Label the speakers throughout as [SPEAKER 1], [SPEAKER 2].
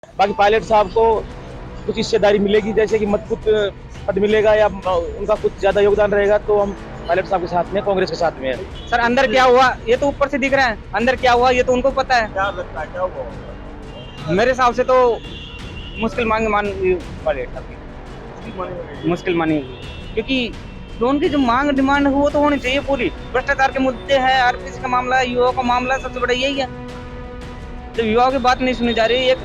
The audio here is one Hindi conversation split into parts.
[SPEAKER 1] बाकी पायलट साहब को कुछ हिस्सेदारी मिलेगी, जैसे कि मजबूत पद मिलेगा या उनका कुछ ज्यादा योगदान रहेगा, तो हम पायलट साहब के साथ में, कांग्रेस के साथ में है।
[SPEAKER 2] सर अंदर क्या हुआ ये तो ऊपर से दिख रहा है, अंदर क्या हुआ ये तो उनको पता है।
[SPEAKER 3] क्या लगता है क्या हुआ होगा?
[SPEAKER 2] मेरे हिसाब से तो मुश्किल मान पायलट साहब की मुश्किल मानी होगी, क्योंकि जो उनकी जो मांग डिमांड है वो तो होनी चाहिए पूरी। भ्रष्टाचार के मुद्दे हैं, आरपीसी का मामला है, युवाओं का मामला है, सबसे बड़ा यही है। जब युवाओं की बात नहीं सुनी जा रही, एक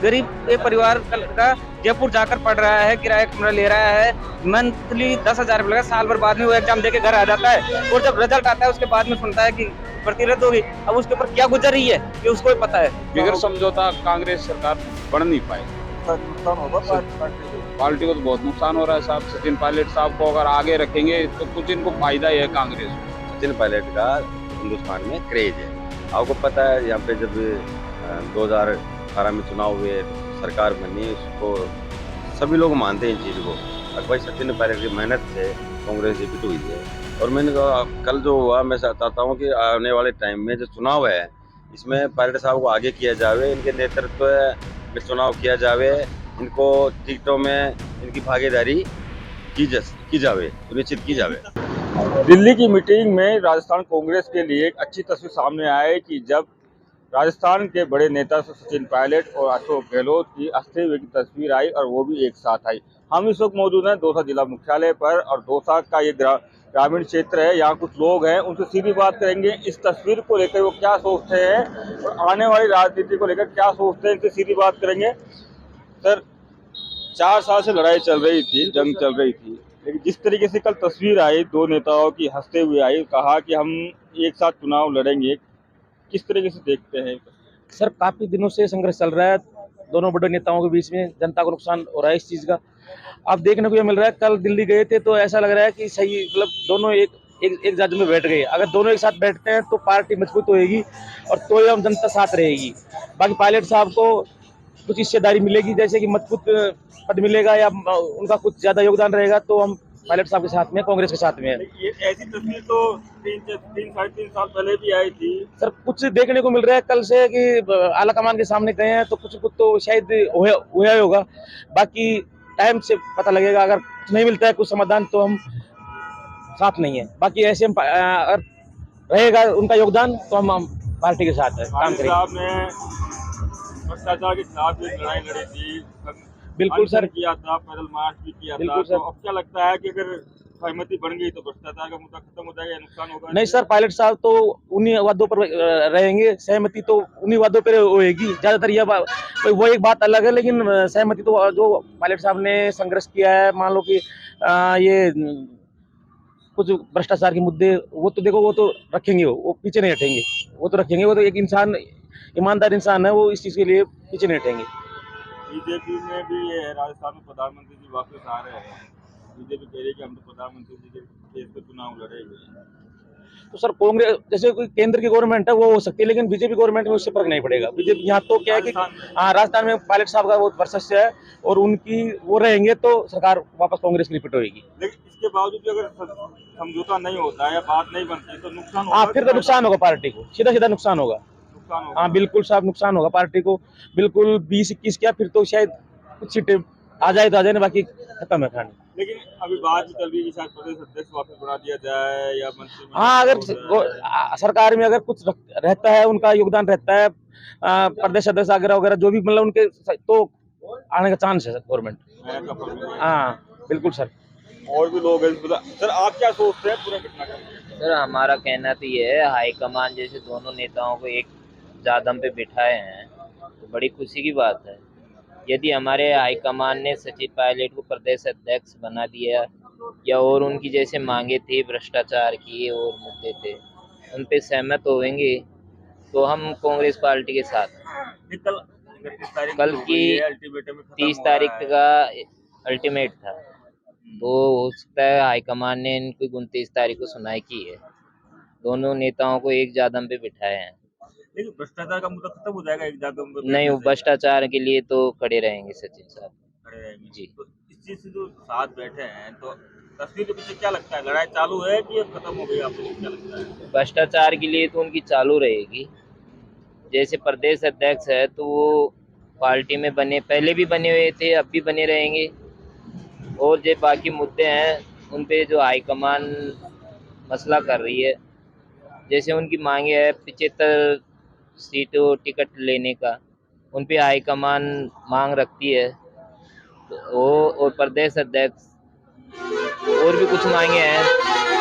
[SPEAKER 2] गरीब एक परिवार का जयपुर जाकर पढ़ रहा है, किराया कमरा ले रहा है, मंथली 10,000 रुपये लगा, साल भर बाद में वो एग्जाम देके घर आ जाता है, और जब रिजल्ट आता है उसके बाद में सुनता है कि भर्ती रद्द होगी। अब उसके ऊपर क्या गुजर रही है ये उसको ही पता है।
[SPEAKER 4] बिगड़ समझौता कांग्रेस सरकार बढ़ नहीं पाएगी।
[SPEAKER 3] नुकसान होगा पार्टी को।
[SPEAKER 4] पार्टी को तो बहुत नुकसान हो रहा है साहब। सचिन पायलट साहब को अगर आगे रखेंगे तो कुछ इनको फायदा ही है कांग्रेस को।
[SPEAKER 5] सचिन पायलट का हिंदुस्तान में क्रेज है। आपको पता है यहाँ पे जब 2018 में चुनाव हुए, सरकार बनी, उसको सभी लोग मानते हैं इन चीज़ को। और भाई सचिन पायलट की मेहनत से कांग्रेस जीत हुई है। और मैंने कहा कल जो हुआ, मैं चाहता हूँ कि आने वाले टाइम में जो चुनाव है इसमें पायलट साहब को आगे किया जावे, इनके नेतृत्व में चुनाव किया जावे, इनको टिकटों में इनकी भागीदारी की जावे, सुनिश्चित की जावे।
[SPEAKER 3] दिल्ली की मीटिंग में राजस्थान कांग्रेस के लिए एक अच्छी तस्वीर सामने आई कि जब राजस्थान के बड़े नेता सचिन पायलट और अशोक गहलोत की हंसते हुए की तस्वीर आई और वो भी एक साथ आई। हम इस वक्त मौजूद हैं दौसा जिला मुख्यालय पर, और दौसा का ये ग्रामीण क्षेत्र है। यहाँ कुछ लोग हैं, उनसे सीधी बात करेंगे, इस तस्वीर को लेकर वो क्या सोचते हैं और आने वाली राजनीति को लेकर क्या सोचते हैं, इनसे सीधी बात करेंगे। सर, 4 साल से लड़ाई चल रही थी, जंग चल रही थी, लेकिन जिस तरीके से कल तस्वीर आई दो नेताओं की हंसते हुए आई, कहा कि हम एक साथ चुनाव लड़ेंगे, किस तरीके से देखते हैं?
[SPEAKER 1] सर काफी दिनों से संघर्ष चल रहा है दोनों बड़े नेताओं के बीच में, जनता को नुकसान हो रहा है इस चीज का। अब देखने को ये मिल रहा है, कल दिल्ली गए थे तो ऐसा लग रहा है कि सही, मतलब दोनों एक जज में बैठ गए। अगर दोनों एक साथ बैठते हैं तो पार्टी मजबूत होएगी और तो ही हम जनता साथ रहेगी। बाकी पायलट साहब को कुछ हिस्सेदारी मिलेगी, जैसे कि मजबूत पद मिलेगा या उनका कुछ ज्यादा योगदान रहेगा, तो हम पायलट साहब के साथ में, कांग्रेस के साथ में है।
[SPEAKER 3] ये ऐसी तस्वीर तो 3-3.5 साल पहले भी आई थी।
[SPEAKER 1] सर कुछ देखने को मिल रहा है कल से कि आला कमान के सामने गए हैं, तो कुछ तो शायद हुआ ही होगा। बाकी टाइम से पता लगेगा। अगर कुछ नहीं मिलता है कुछ समाधान तो हम साथ नहीं है। बाकी ऐसे हम अगर रहेगा उनका योगदान तो हम पार्टी के साथ है, काम करेंगे।
[SPEAKER 3] साहब ने भ्रष्टाचार के खिलाफ भी लड़ाई लड़ी थी,
[SPEAKER 1] बिल्कुल सर,
[SPEAKER 3] किया था, पैदल मार्च भी किया था।
[SPEAKER 1] बिल्कुल सर।
[SPEAKER 3] तो अब क्या लगता है कि अगर सहमति बन गई तो भ्रष्टाचार का मुद्दा खत्म हो जाएगा या नुकसान होगा?
[SPEAKER 1] नहीं सर, पायलट साहब तो उन्हीं वादों पर रहेंगे, सहमति तो उन्हीं वादों पर होएगी ज्यादातर। यह वो एक बात अलग है, लेकिन सहमति तो जो पायलट साहब ने संघर्ष किया है, मान लो कि ये कुछ भ्रष्टाचार के मुद्दे, वो तो देखो वो तो रखेंगे, वो पीछे नहीं हटेंगे, वो तो रखेंगे। वो तो एक इंसान, ईमानदार इंसान है, वो इस चीज के लिए पीछे नहीं हटेंगे।
[SPEAKER 3] बीजेपी में भी ये है, राजस्थान में प्रधानमंत्री जी वापस आ रहे हैं, बीजेपी कह रही है कि हम तो प्रधानमंत्री जी के केस पे चुनाव लड़ेंगे।
[SPEAKER 1] तो सर कांग्रेस जैसे कोई केंद्र की गवर्नमेंट है वो हो सकती है, लेकिन बीजेपी गवर्नमेंट में उससे फर्क नहीं पड़ेगा। बीजेपी यहाँ तो क्या है कि राजस्थान में पायलट साहब का बहुत वर्चस्व है और उनकी वो रहेंगे तो सरकार वापस कांग्रेस की रिपीट होगी।
[SPEAKER 3] लेकिन इसके बावजूद भी अगर समझौता नहीं होता है या बात नहीं बनती तो नुकसान होगा।
[SPEAKER 1] हाँ, फिर तो नुकसान होगा पार्टी को, सीधा सीधा नुकसान होगा। हाँ बिल्कुल साहब, नुकसान होगा पार्टी को बिल्कुल। 20-21 क्या, फिर तो शायद कुछ सीटें आ जाए तो आ जाए, ना बाकी खत्म है कहानी।
[SPEAKER 3] लेकिन अभी बात चल रही है कि शायद प्रदेश अध्यक्ष वापस बना दिया जाए या मंत्री।
[SPEAKER 1] हाँ, अगर सरकार में अगर कुछ रहता है, उनका योगदान रहता है, प्रदेश अध्यक्ष वगैरह वगैरह जो भी, मतलब उनके तो आने का चांस है गवर्नमेंट। हाँ बिल्कुल सर।
[SPEAKER 3] और भी लोग हैं सर, आप क्या सोचते हैं पूरा घटना का?
[SPEAKER 6] सर हमारा कहना तो ये है, हाईकमान जैसे दोनों नेताओं को एक जादम पे बिठाए हैं तो बड़ी खुशी की बात है। यदि हमारे हाईकमान ने सचिन पायलट को प्रदेश अध्यक्ष बना दिया या और उनकी जैसे मांगे थी भ्रष्टाचार की और मुद्दे थे उन पे सहमत होंगे तो हम कांग्रेस पार्टी के साथ। कल की 30 तारीख का अल्टीमेट था, तो हो सकता है हाईकमान ने इनको 29 तारीख को सुनाई की है। दोनों नेताओं को एक जादम पे बिठाए हैं।
[SPEAKER 3] लेकिन भ्रष्टाचार का मुद्दा खत्म हो जाएगा एक जादम पे?
[SPEAKER 6] नहीं, वो भ्रष्टाचार के लिए तो खड़े रहेंगे सचिन साहब,
[SPEAKER 3] खड़े रहेंगे
[SPEAKER 6] जी।
[SPEAKER 3] तो इस चीज से जो साथ बैठे हैं, तो तस्वीर के पीछे क्या लगता है, लड़ाई चालू है कि ये खत्म हो गई? आपको क्या लगता है?
[SPEAKER 6] भ्रष्टाचार के लिए तो उनकी चालू रहेगी। जैसे प्रदेश अध्यक्ष है तो वो पार्टी में बने, पहले भी बने हुए थे, अब भी बने रहेंगे। और जो बाकी मुद्दे हैं उन पे जो हाईकमान मसला कर रही है, जैसे उनकी मांगे है 75 सीटों टिकट लेने का, उन पे हाईकमान मांग रखती है। तो वो और प्रदेश अध्यक्ष और भी कुछ मांगे हैं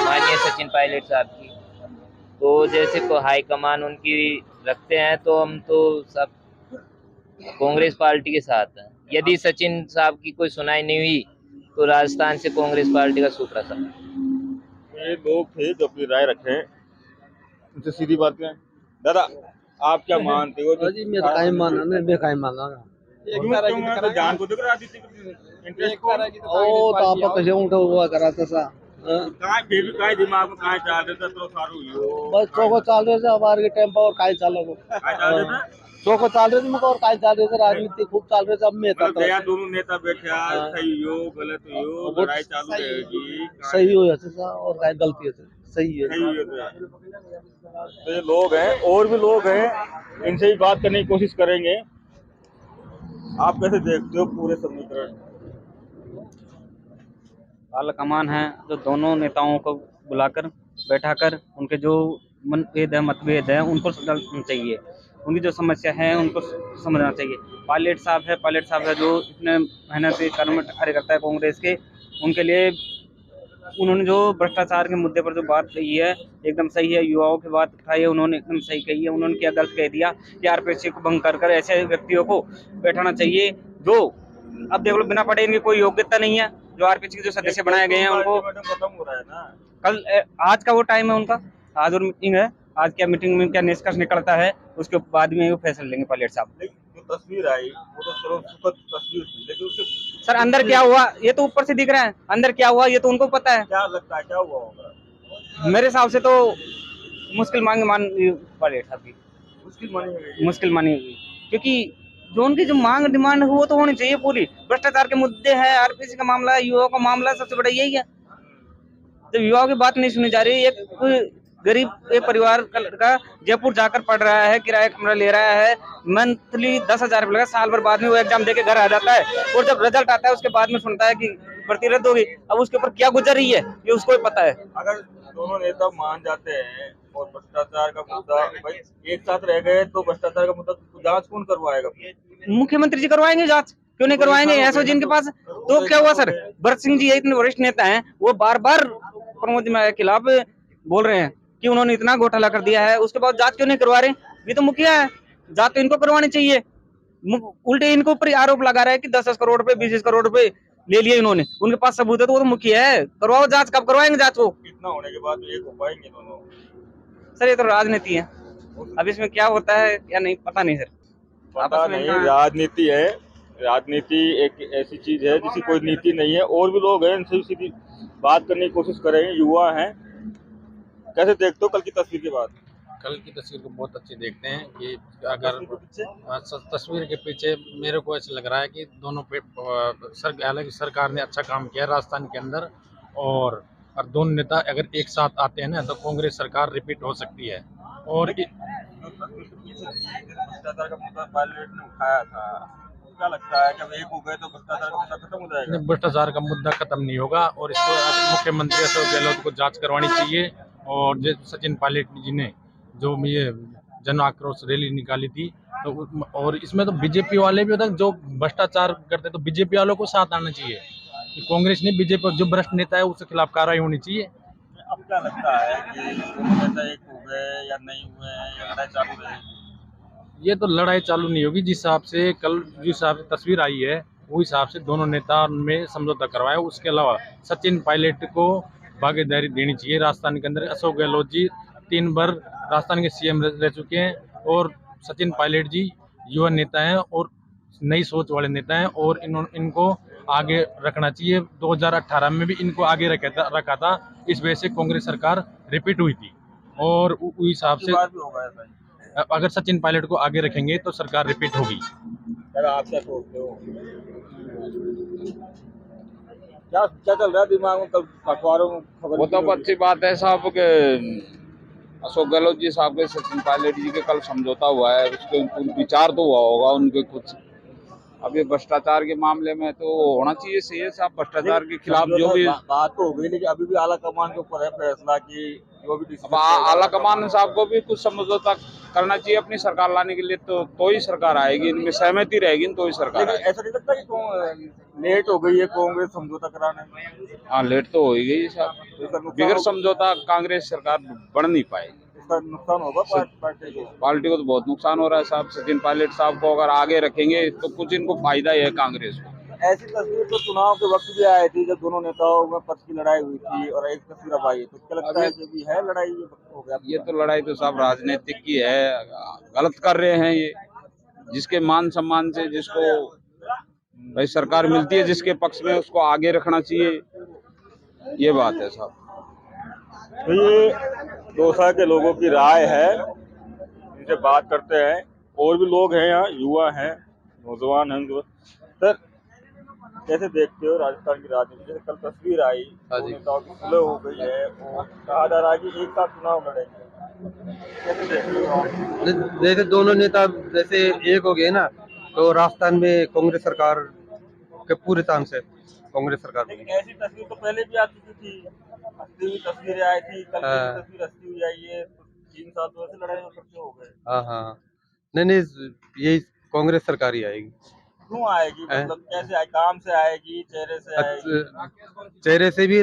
[SPEAKER 6] माननीय सचिन पायलट साहब की, तो जैसे को हाईकमान उनकी रखते हैं तो हम तो सब कांग्रेस पार्टी के साथ हैं। यदि सचिन साहब की कोई सुनाई नहीं हुई तो राजस्थान से कांग्रेस पार्टी का सुप्रसाद।
[SPEAKER 3] ये लोग थे जो अपनी राय रखे, उनसे सीधी बात करें। दादा, आप क्या मानते हो?
[SPEAKER 7] जी मैं तो काई माना ना, मैं काई माना ना।
[SPEAKER 3] जान को देखो राजनीति इंटरेस्ट को
[SPEAKER 7] ओ तो आप कैसे उठो हुआ करा था सा
[SPEAKER 3] कहाँ फिर भी कहाँ दिमाग में कहाँ चाल रहे थे तो सारू हो
[SPEAKER 7] बस चौको चाल रहे थे हमारे के टाइम पर, और काई चालो को
[SPEAKER 3] कहाँ चाल रहे थे?
[SPEAKER 7] चौको चाल रहे थे मुझको, और काई चाल रहे थे, राजनीति खूब चाल रहे थे। अब मैं
[SPEAKER 3] मतलब दया दोनों नेता बैठे हैं, सही हो गलत हो, लड़ाई चालू रहेगी,
[SPEAKER 7] सही हो ऐसे सा, और काई गलती है सही है।
[SPEAKER 3] सही हो। तो ये लोग हैं, और भी लोग हैं, इनसे ही बात करने की कोशिश करेंगे। आप कैसे देखते हो पूरे समीकरण?
[SPEAKER 2] आलाकमान है जो दोनों नेताओं को बुलाकर बैठाकर उनके जो मनभेद है मतभेद है उनको सुलझाना चाहिए, उनकी जो समस्या है उनको समझना चाहिए। पायलट साहब है जो इतने मेहनत से कर्मठ कार्यकर्ता है कांग्रेस के, उनके लिए उन्होंने जो भ्रष्टाचार के मुद्दे पर जो बात कही है एकदम सही है। युवाओं की बात उठाई है उन्होंने, एकदम सही कही है। उन्होंने क्या गलत कह दिया कि आरपीसी को भंग कर ऐसे व्यक्तियों को बैठाना चाहिए जो अब देख लो बिना पढ़े इनकी कोई योग्यता नहीं है। जो आरपीसी के जो सदस्य बनाए गए हैं उनको
[SPEAKER 3] खत्म हो रहा है ना,
[SPEAKER 2] कल आज का वो टाइम है उनका, आज और मीटिंग है, आज क्या मीटिंग में क्या निष्कर्ष निकलता है उसके बाद में वो फैसला लेंगे पायलट साहब।
[SPEAKER 3] जो तस्वीर आई वो तो चलो सुखद तस्वीर थी, लेकिन उसके
[SPEAKER 2] सर अंदर क्या हुआ ये तो ऊपर से दिख रहा है, अंदर क्या हुआ ये तो उनको पता है।
[SPEAKER 3] क्या लगता है क्या हुआ होगा?
[SPEAKER 2] मेरे हिसाब से तो मुश्किल मान पायलट साहब की मुश्किल मानी हुई, क्योंकि जो उनकी जो मांग डिमांड है वो तो होनी चाहिए पूरी। भ्रष्टाचार के मुद्दे हैं, आरपीसी का मामला है, युवाओं का मामला, सबसे बड़ा यही है। जब युवाओं की बात नहीं सुनी जा रही, एक गरीब एक परिवार का लड़का जयपुर जाकर पढ़ रहा है, किराया कमरा ले रहा है, मंथली 10,000 रुपये लगा, साल भर बाद में वो एग्जाम देके घर आ जाता है, और जब रिजल्ट आता है उसके बाद में सुनता है कि भर्ती रद्द होगी। अब उसके ऊपर क्या गुजर रही है ये उसको ही पता है।
[SPEAKER 3] अगर दोनों नेता मान जाते हैं और भ्रष्टाचार का मुद्दा भाई एक साथ रह गए तो भ्रष्टाचार का मुद्दा जांच कौन करवाएगा?
[SPEAKER 2] मुख्यमंत्री जी करवाएंगे जांच, क्यों नहीं करवाएंगे? ऐसा जिनके पास तो क्या हुआ सर, भरत सिंह जी इतने वरिष्ठ नेता हैं, वो बार बार प्रमोद जी के खिलाफ बोल रहे हैं कि उन्होंने इतना घोटाला कर दिया है, उसके बाद जांच क्यों नहीं करवा रहे? ये तो मुखिया है, जांच तो इनको करवानी चाहिए। उल्टे इनको ऊपर आरोप लगा रहा है कि 10 करोड़ रुपए 20 करोड़ रुपए ले लिए इन्होंने, उनके पास सबूत है तो वो तो मुखिया है। करवाओ जांच, कब करवाएंगे जांच? वो
[SPEAKER 3] इतना होने के बाद एक हो पाएंगे दोनों?
[SPEAKER 2] सर ये तो राजनीति है, अब इसमें क्या होता है क्या नहीं पता नहीं सर,
[SPEAKER 3] पता नहीं। राजनीति है, राजनीति एक ऐसी चीज है जिसकी कोई नीति नहीं है। और भी लोग हैं, इनसे सीधी बात करने की कोशिश करेंगे। युवा हैं, कैसे देखते हो कल की तस्वीर के बाद?
[SPEAKER 8] कल की तस्वीर को बहुत अच्छी देखते हैं कि अगर तस्वीर के पीछे मेरे को ऐसा लग रहा है कि दोनों पे हालांकि सरकार ने अच्छा काम किया राजस्थान के अंदर, और दोनों नेता अगर एक साथ आते हैं ना तो कांग्रेस सरकार रिपीट हो सकती है। और
[SPEAKER 3] भ्रष्टाचार का मुद्दा पायलट ने उठाया था, क्या लगता है जब एक हो गए तो भ्रष्टाचार का मुद्दा खत्म हो जाएगा?
[SPEAKER 8] भ्रष्टाचार का मुद्दा खत्म नहीं होगा, और इसको मुख्यमंत्री अशोक गहलोत को जांच करवानी चाहिए। और सचिन पायलट जी ने जो ये जन आक्रोश रैली निकाली थी, तो और इसमें तो बीजेपी वाले भी होता है जो भ्रष्टाचार करते, तो बीजेपी वालों को साथ आना चाहिए। कांग्रेस ने बीजेपी जो भ्रष्ट नेता है उसके खिलाफ कार्रवाई होनी चाहिए।
[SPEAKER 3] अब क्या लगता है कि नेता एक हो गए या नहीं हुए या लड़ाई चालू रहेगी?
[SPEAKER 8] ये तो लड़ाई चालू नहीं होगी। जिस हिसाब से कल जिस हिसाब से तस्वीर आई है वो हिसाब से दोनों नेता में समझौता करवाया। उसके अलावा सचिन पायलट को भागीदारी देनी चाहिए राजस्थान के अंदर। अशोक गहलोत जी 3 बार राजस्थान के सीएम रह चुके हैं, और सचिन पायलट जी युवा नेता हैं और नई सोच वाले नेता हैं, और इनको आगे रखना चाहिए। 2018 में भी इनको आगे रखा था, इस वजह से कांग्रेस सरकार रिपीट हुई थी। और उस हिसाब से अगर सचिन पायलट को आगे रखेंगे तो सरकार रिपीट होगी।
[SPEAKER 3] आप क्या सोचते हो, क्या चल रहा है दिमाग में? कल अखबारों में खबर
[SPEAKER 4] वो तो अच्छी बात है साहब के अशोक गहलोत जी साहब के सचिन पायलट जी के कल समझौता हुआ है, उसके विचार तो हुआ होगा उनके कुछ अब ये भ्रष्टाचार के मामले में तो होना चाहिए सीएस साहब, भ्रष्टाचार के खिलाफ जो भी
[SPEAKER 3] बात तो हो गई, लेकिन अभी भी आला कमान के ऊपर है फैसला कि जो भी
[SPEAKER 4] अब आला कमान साहब को भी कुछ समझौता करना चाहिए अपनी सरकार लाने के लिए, तो ही सरकार आएगी, इनमें सहमति रहेगी तो ही सरकार आएगी।
[SPEAKER 3] ऐसा नहीं लगता कि लेट हो गई है कांग्रेस समझौता कराने में?
[SPEAKER 4] हाँ, लेट तो हो ही गई साहब, बिगड़ समझौता कांग्रेस सरकार बढ़ नहीं पाएगी।
[SPEAKER 3] इसका नुकसान होगा
[SPEAKER 4] पार्टी को तो बहुत नुकसान हो रहा है साहब। सचिन पायलट साहब को अगर आगे रखेंगे तो कुछ इनको फायदा ही है कांग्रेस को।
[SPEAKER 3] ऐसी तस्वीर तो चुनाव के वक्त भी आई थी जब दोनों नेताओं में पक्ष की लड़ाई हुई थी, और एक तस्वीर अब आई है, तो क्या लगता है कि भी है लड़ाई ये हो गया?
[SPEAKER 4] ये तो लड़ाई तो साहब राजनीतिक की है, गलत कर रहे हैं ये। जिसके मान सम्मान से जिसको भाई सरकार मिलती है जिसके पक्ष में, उसको आगे रखना चाहिए, ये बात है साहब।
[SPEAKER 3] तो ये दौसा के लोगों की राय है, इनसे बात करते हैं। और भी लोग हैं यहाँ, युवा हैं, नौजवान हैं। सर, कैसे देखते हो राजस्थान की राजनीति? जैसे कल तस्वीर आई, नेताओं की सुलह हो गई है और कहा जा रहा है कि एक साथ चुनाव लड़ेंगे, कैसे देखते हो?
[SPEAKER 7] जैसे दोनों नेता जैसे एक हो गए ना, तो राजस्थान में कांग्रेस सरकार के पूरे चांस है, कांग्रेस सरकार।
[SPEAKER 3] लेकिन ऐसी तस्वीर तो पहले भी आ चुकी थी, हंसती हुई तस्वीरें आई थी, कल की तस्वीर हंसती हुई आई है, 3 साल तो ऐसे लड़ाई करते हो गए।
[SPEAKER 7] हाँ, नहीं, यही कांग्रेस सरकार ही आएगी।
[SPEAKER 3] क्यों आएगी? मतलब कैसे आएगी? काम से आएगी, चेहरे से आएगी?
[SPEAKER 7] चेहरे से भी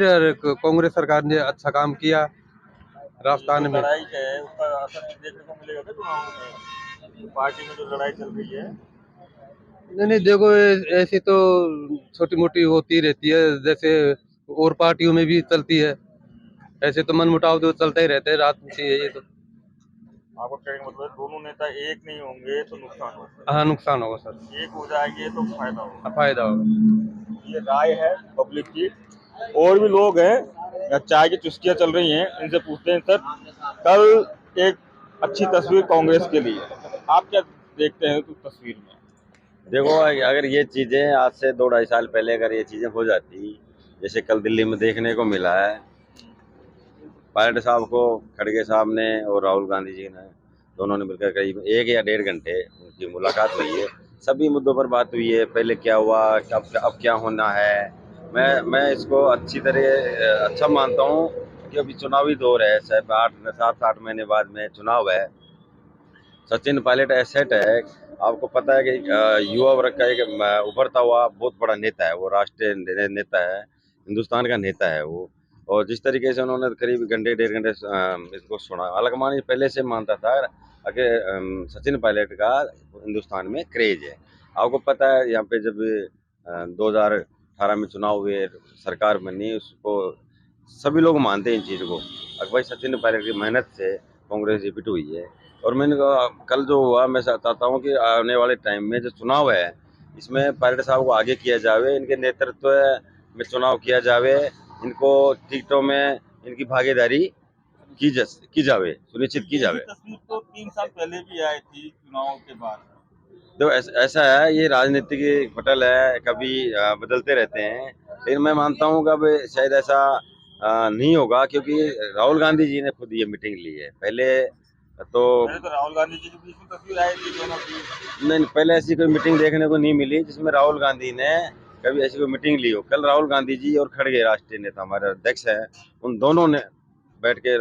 [SPEAKER 7] कांग्रेस सरकार ने अच्छा काम किया राजस्थान में।
[SPEAKER 3] लड़ाई है उसका असर देखने को मिलेगा क्या चुनाव में? पार्टी में जो लड़ाई चल रही है,
[SPEAKER 7] नहीं, देखो ऐसी तो छोटी मोटी होती रहती है, जैसे और पार्टियों में भी चलती है। ऐसे तो मनमुटाव तो चलता ही रहता है, राजनीति है ये तो।
[SPEAKER 3] आपको कहने का मतलब दोनों नेता एक नहीं होंगे तो नुकसान होगा?
[SPEAKER 7] हाँ, नुकसान होगा सर।
[SPEAKER 3] एक हो जाएंगे तो फायदा होगा।
[SPEAKER 7] फायदा होगा।
[SPEAKER 3] ये राय है पब्लिक की। और भी लोग हैं, चाय की चुस्कियां चल रही हैं, इनसे पूछते हैं। सर, कल एक अच्छी तस्वीर कांग्रेस के लिए, आप क्या देखते हैं उस तस्वीर में?
[SPEAKER 5] देखो, अगर ये चीज़ें आज से 2-2.5 साल पहले अगर ये चीज़ें हो जाती, जैसे कल दिल्ली में देखने को मिला है, पायलट साहब को खड़गे साहब ने और राहुल गांधी जी ने दोनों ने मिलकर करीब 1 या 1.5 घंटे उनकी मुलाकात हुई है। सभी मुद्दों पर बात हुई है, पहले क्या हुआ, अब क्या होना है। मैं इसको अच्छी तरह अच्छा मानता हूँ कि अभी चुनावी दौर है, 7-8 महीने बाद में चुनाव है। सचिन पायलट एसेट है, आपको पता है कि युवा वर्ग का एक उभरता हुआ बहुत बड़ा नेता है, वो राष्ट्रीय नेता है, हिंदुस्तान का नेता है वो। और जिस तरीके से उन्होंने करीब 1-1.5 घंटे इसको सुना, अलगमानी पहले से मानता था कि सचिन पायलट का हिंदुस्तान में क्रेज है। आपको पता है यहाँ पे जब 2018 में चुनाव हुए, सरकार बनी, उसको सभी लोग मानते हैं इन चीज़ को। अगर भाई सचिन पायलट की मेहनत से कांग्रेस रिपीट हुई है। और मैंने कल जो हुआ, मैं चाहता हूँ कि आने वाले टाइम में जो चुनाव है, इसमें पायलट साहब को आगे किया जावे, इनके नेतृत्व में चुनाव किया जावे, इनको टिकटों में इनकी भागीदारी की जावे, सुनिश्चित की जावे।
[SPEAKER 3] तस्वीर तो 3 साल पहले भी आई थी चुनाव के बाद।
[SPEAKER 5] तो ऐसा है, ये राजनीति की पटल है, कभी बदलते रहते हैं, लेकिन मैं मानता हूँ कि अब शायद ऐसा नहीं होगा, क्योंकि राहुल गांधी जी ने खुद ये मीटिंग ली है। पहले तो
[SPEAKER 3] राहुल गांधी जी की बीच में तस्वीर आई थी दोनों की।
[SPEAKER 5] नहीं, पहले ऐसी कोई मीटिंग देखने को नहीं मिली जिसमें राहुल गांधी ने कभी ऐसी कोई मीटिंग ली हो। कल राहुल गांधी जी और खड़गे राष्ट्रीय नेता हमारे अध्यक्ष हैं, उन दोनों ने बैठ के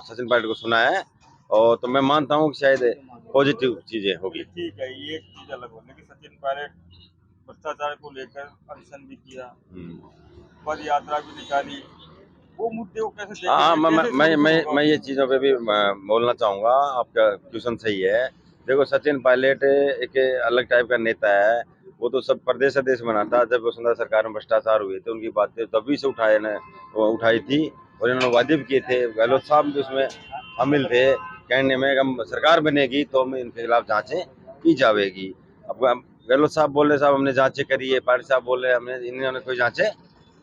[SPEAKER 5] सचिन पायलट को सुना है, और तो मैं मानता हूँ कि शायद पॉजिटिव चीजें होगी।
[SPEAKER 3] ठीक है, ये एक चीज अलग होने की, सचिन पायलट भ्रष्टाचार को लेकर अनशन भी किया, पद यात्रा भी निकाली, वो मुद्दे को कैसे देखते हैं?
[SPEAKER 5] हाँ, मैं ये चीज़ों पे भी बोलना चाहूँगा। आपका क्वेश्चन सही है। देखो, सचिन पायलट एक अलग टाइप का नेता है, वो तो सब प्रदेश अध्यक्ष बना था। जब वसुंधरा सरकार में भ्रष्टाचार हुए थे, उनकी बातें तभी से उठाई थी, और इन्होंने वादे भी किए थे। गहलोत साहब भी उसमें शामिल थे, कहने में हम सरकार बनेगी तो हमें इनके खिलाफ जाँचें की जाएगी। अब गहलोत साहब बोल रहे साहब हमने जाँचें करी है, पायलट साहब बोल रहे हमने, इन्होंने कोई जाँचें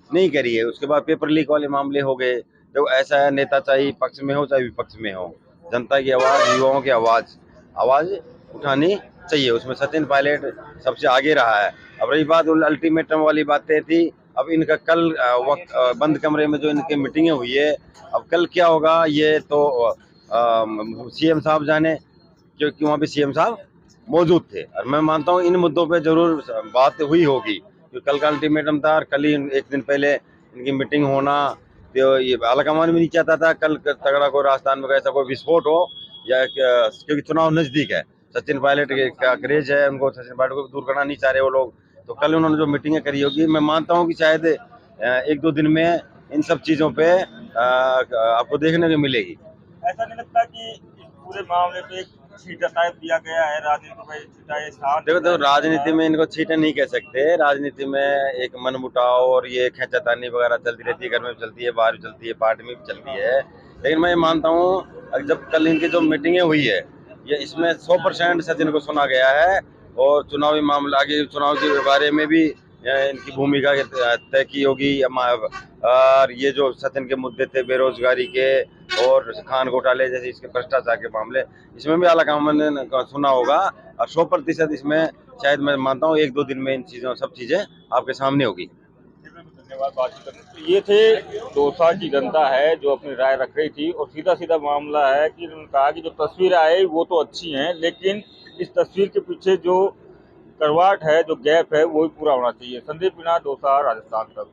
[SPEAKER 5] नहीं करी है। उसके बाद पेपर लीक वाले मामले हो गए। तो ऐसा है, नेता चाहे पक्ष में हो चाहे विपक्ष में हो, जनता की आवाज़, युवाओं की आवाज़ उठानी चाहिए। उसमें सचिन पायलट सबसे आगे रहा है। अब रही बात अल्टीमेटम वाली बातें थी, अब इनका कल वक्त बंद कमरे में जो इनकी मीटिंगें हुई है, अब कल क्या होगा ये तो सीएम साहब जाने, क्योंकि वहाँ पे सीएम साहब मौजूद थे। और मैं मानता हूँ इन मुद्दों पे जरूर बात हुई होगी, क्योंकि कल का अल्टीमेटम था और कल ही एक दिन पहले इनकी मीटिंग होना, तो ये आलाकमान भी नहीं चाहता था कल तगड़ा को राजस्थान में ऐसा कोई विस्फोट हो, या क्योंकि चुनाव नजदीक है। सचिन पायलट का क्रेज है, उनको सचिन पायलट को दूर करना नहीं चाह रहे वो लोग, तो कल उन्होंने जो मीटिंगें करी होगी, मैं मानता हूँ कि शायद 1-2 दिन में इन सब चीज़ों पे आपको देखने को मिलेगी।
[SPEAKER 3] ऐसा नहीं लगता कि इस पूरे मामले पे एक छीटा टाइप दिया गया है, राजनीति में छीटा है स्थान?
[SPEAKER 5] देखो राजनीति में इनको छीटे नहीं कह सकते। राजनीति में एक मनमुटाव और ये खींचातानी वगैरह चलती रहती है, घर में भी चलती है, बाहर भी चलती है, पार्टी में भी चलती है। लेकिन मैं ये मानता हूँ जब कल इनकी जो मीटिंगें हुई है, ये इसमें 100% सचिन को सुना गया है, और चुनावी मामला आगे चुनाव के बारे में भी इनकी भूमिका तय की होगी। और ये जो सचिन के मुद्दे थे बेरोजगारी के और खान घोटाले जैसे इसके भ्रष्टाचार के मामले, इसमें भी आलाकमान ने सुना होगा, और 100% इसमें शायद मैं मानता हूँ 1-2 दिन में इन चीज़ों सब चीज़ें आपके सामने होगी।
[SPEAKER 3] धन्यवाद बातचीत करने के लिए। ये थे दौसा की जनता है जो अपनी राय रख रही थी, और सीधा सीधा मामला है कि उन्होंने कहा कि जो तस्वीर आई वो तो अच्छी हैं, लेकिन इस तस्वीर के पीछे जो करवाट है, जो गैप है, वो भी पूरा होना चाहिए। संदीप मीणा, दौसा, राजस्थान तक।